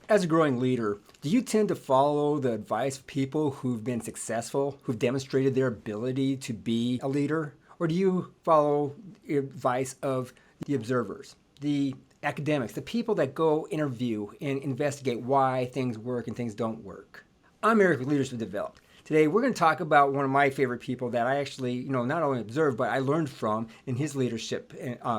As a growing leader, do you tend to follow the advice of people who've been successful, who've demonstrated their ability to be a leader? Or do you follow the advice of the observers, the academics, the people that go interview and investigate why things work and things don't work? I'm Eric with Leadership Developed. Today, we're going to talk about one of my favorite people that I actually, not only observed, but I learned from in his leadership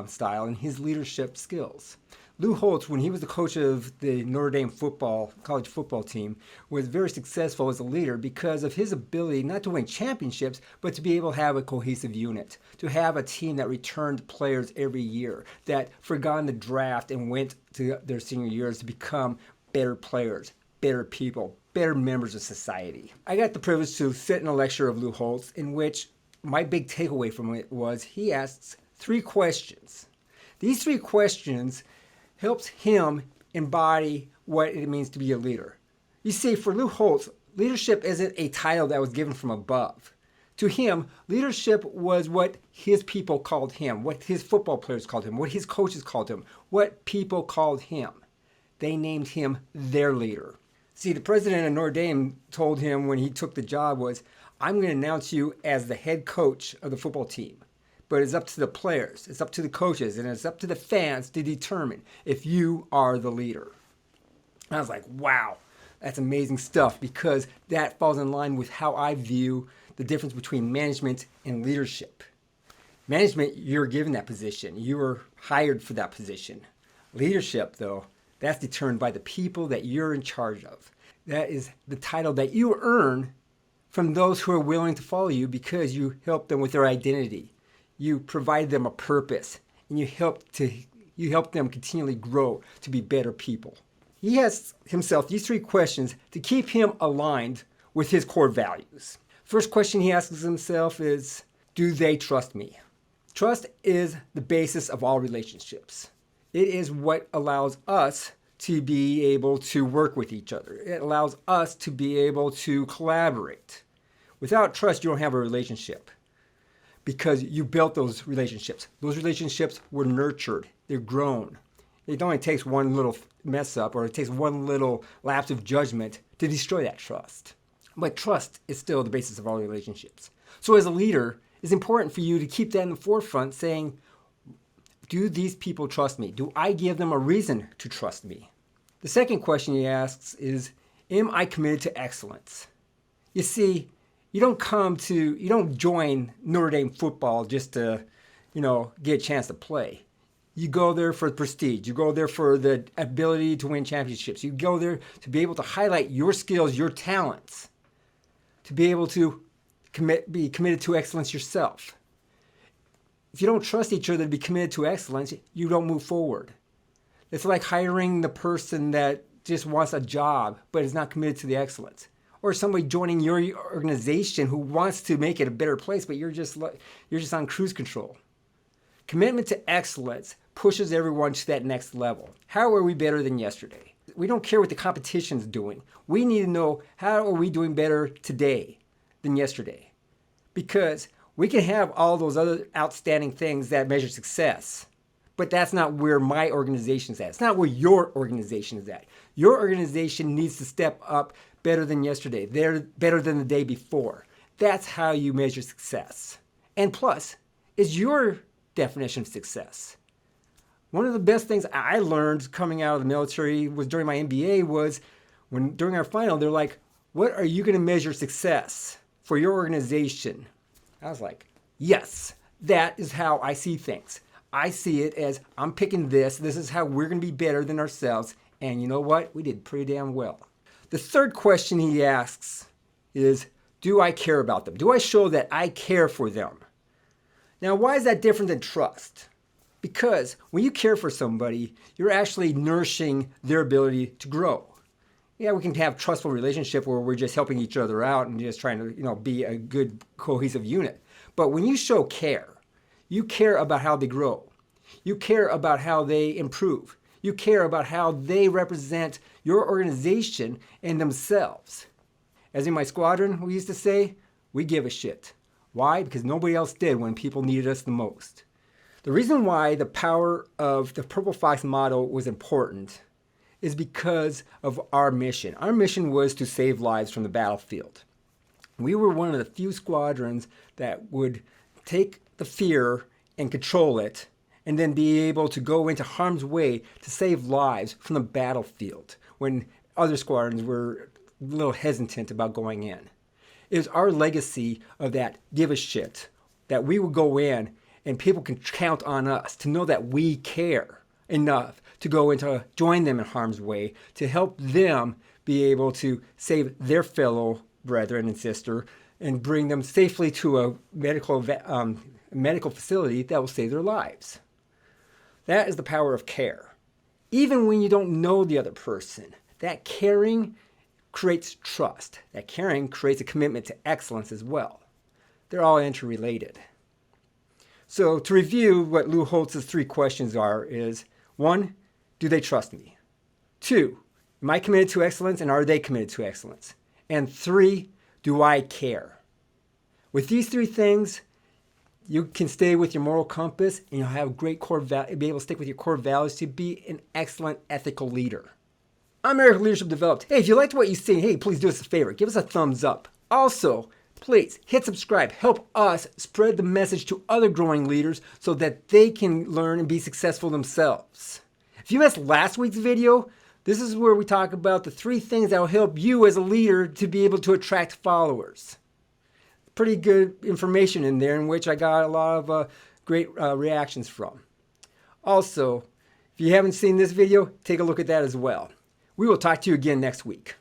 style and his leadership skills. Lou Holtz, when he was the coach of the Notre Dame football, college football team, was very successful as a leader because of his ability not to win championships, but to be able to have a cohesive unit, to have a team that returned players every year, that forgot the draft and went to their senior years to become better players, better people, better members of society. I got the privilege to sit in a lecture of Lou Holtz in which my big takeaway from it was he asks 3 questions. These 3 questions helps him embody what it means to be a leader. You see, for Lou Holtz, leadership isn't a title that was given from above. To him, leadership was what his people called him, what his football players called him, what his coaches called him, what people called him. They named him their leader. See, the president of Notre Dame told him when he took the job was, I'm going to announce you as the head coach of the football team. But it's up to the players, it's up to the coaches, and it's up to the fans to determine if you are the leader. And I was like, wow, that's amazing stuff because that falls in line with how I view the difference between management and leadership. Management, you're given that position. You were hired for that position. Leadership, though, that's determined by the people that you're in charge of. That is the title that you earn from those who are willing to follow you because you help them with their identity. You provide them a purpose, and you help them continually grow to be better people. He asks himself these 3 questions to keep him aligned with his core values. First question he asks himself is, do they trust me? Trust is the basis of all relationships. It is what allows us to be able to work with each other. It allows us to be able to collaborate. Without trust, you don't have a relationship. Because you built those relationships. Those relationships were nurtured. They're grown. It only takes one little mess up or it takes one little lapse of judgment to destroy that trust. But trust is still the basis of all relationships. So as a leader, it's important for you to keep that in the forefront saying, do these people trust me? Do I give them a reason to trust me? The second question he asks is, am I committed to excellence? You see, you don't join Notre Dame football just to, get a chance to play. You go there for prestige. You go there for the ability to win championships. You go there to be able to highlight your skills, your talents, to be able to be committed to excellence yourself. If you don't trust each other to be committed to excellence, you don't move forward. It's like hiring the person that just wants a job but is not committed to the excellence. Or somebody joining your organization who wants to make it a better place, but you're just on cruise control. Commitment to excellence pushes everyone to that next level. How are we better than yesterday? We don't care what the competition's doing. We need to know how are we doing better today than yesterday. Because we can have all those other outstanding things that measure success, but that's not where my organization's at. It's not where your organization is at. Your organization needs to step up better than yesterday. They're better than the day before. That's how you measure success. And plus, is your definition of success. One of the best things I learned coming out of the military was during my MBA was during our final, they're like, what are you going to measure success for your organization? I was like, yes, that is how I see things. I see it as I'm picking this. This is how we're going to be better than ourselves. And you know what? We did pretty damn well. The third question he asks is, do I care about them? Do I show that I care for them? Now, why is that different than trust? Because when you care for somebody, you're actually nourishing their ability to grow. Yeah, we can have a trustful relationship where we're just helping each other out and just trying to, be a good cohesive unit. But when you show care, you care about how they grow. You care about how they improve. You care about how they represent your organization and themselves. As in my squadron, we used to say, we give a shit. Why? Because nobody else did when people needed us the most. The reason why the power of the Purple Fox model was important is because of our mission. Our mission was to save lives from the battlefield. We were one of the few squadrons that would take the fear and control it, and then be able to go into harm's way to save lives from the battlefield when other squadrons were a little hesitant about going in. It was our legacy of that give a shit, that we would go in and people can count on us to know that we care enough to go into join them in harm's way to help them be able to save their fellow brethren and sister and bring them safely to a medical facility that will save their lives. That is the power of care. Even when you don't know the other person, that caring creates trust. That caring creates a commitment to excellence as well. They're all interrelated. So to review what Lou Holtz's 3 questions are is, 1, do they trust me? 2, am I committed to excellence and are they committed to excellence? And 3, do I care? With these 3 things, you can stay with your moral compass and you'll have great be able to stick with your core values to be an excellent ethical leader. I'm American Leadership Developed. Hey, if you liked what you see, hey, please do us a favor. Give us a thumbs up. Also, please hit subscribe. Help us spread the message to other growing leaders so that they can learn and be successful themselves. If you missed last week's video, this is where we talk about the 3 things that will help you as a leader to be able to attract followers. Pretty good information in there in which I got a lot of great reactions from. Also, if you haven't seen this video, take a look at that as well. We will talk to you again next week.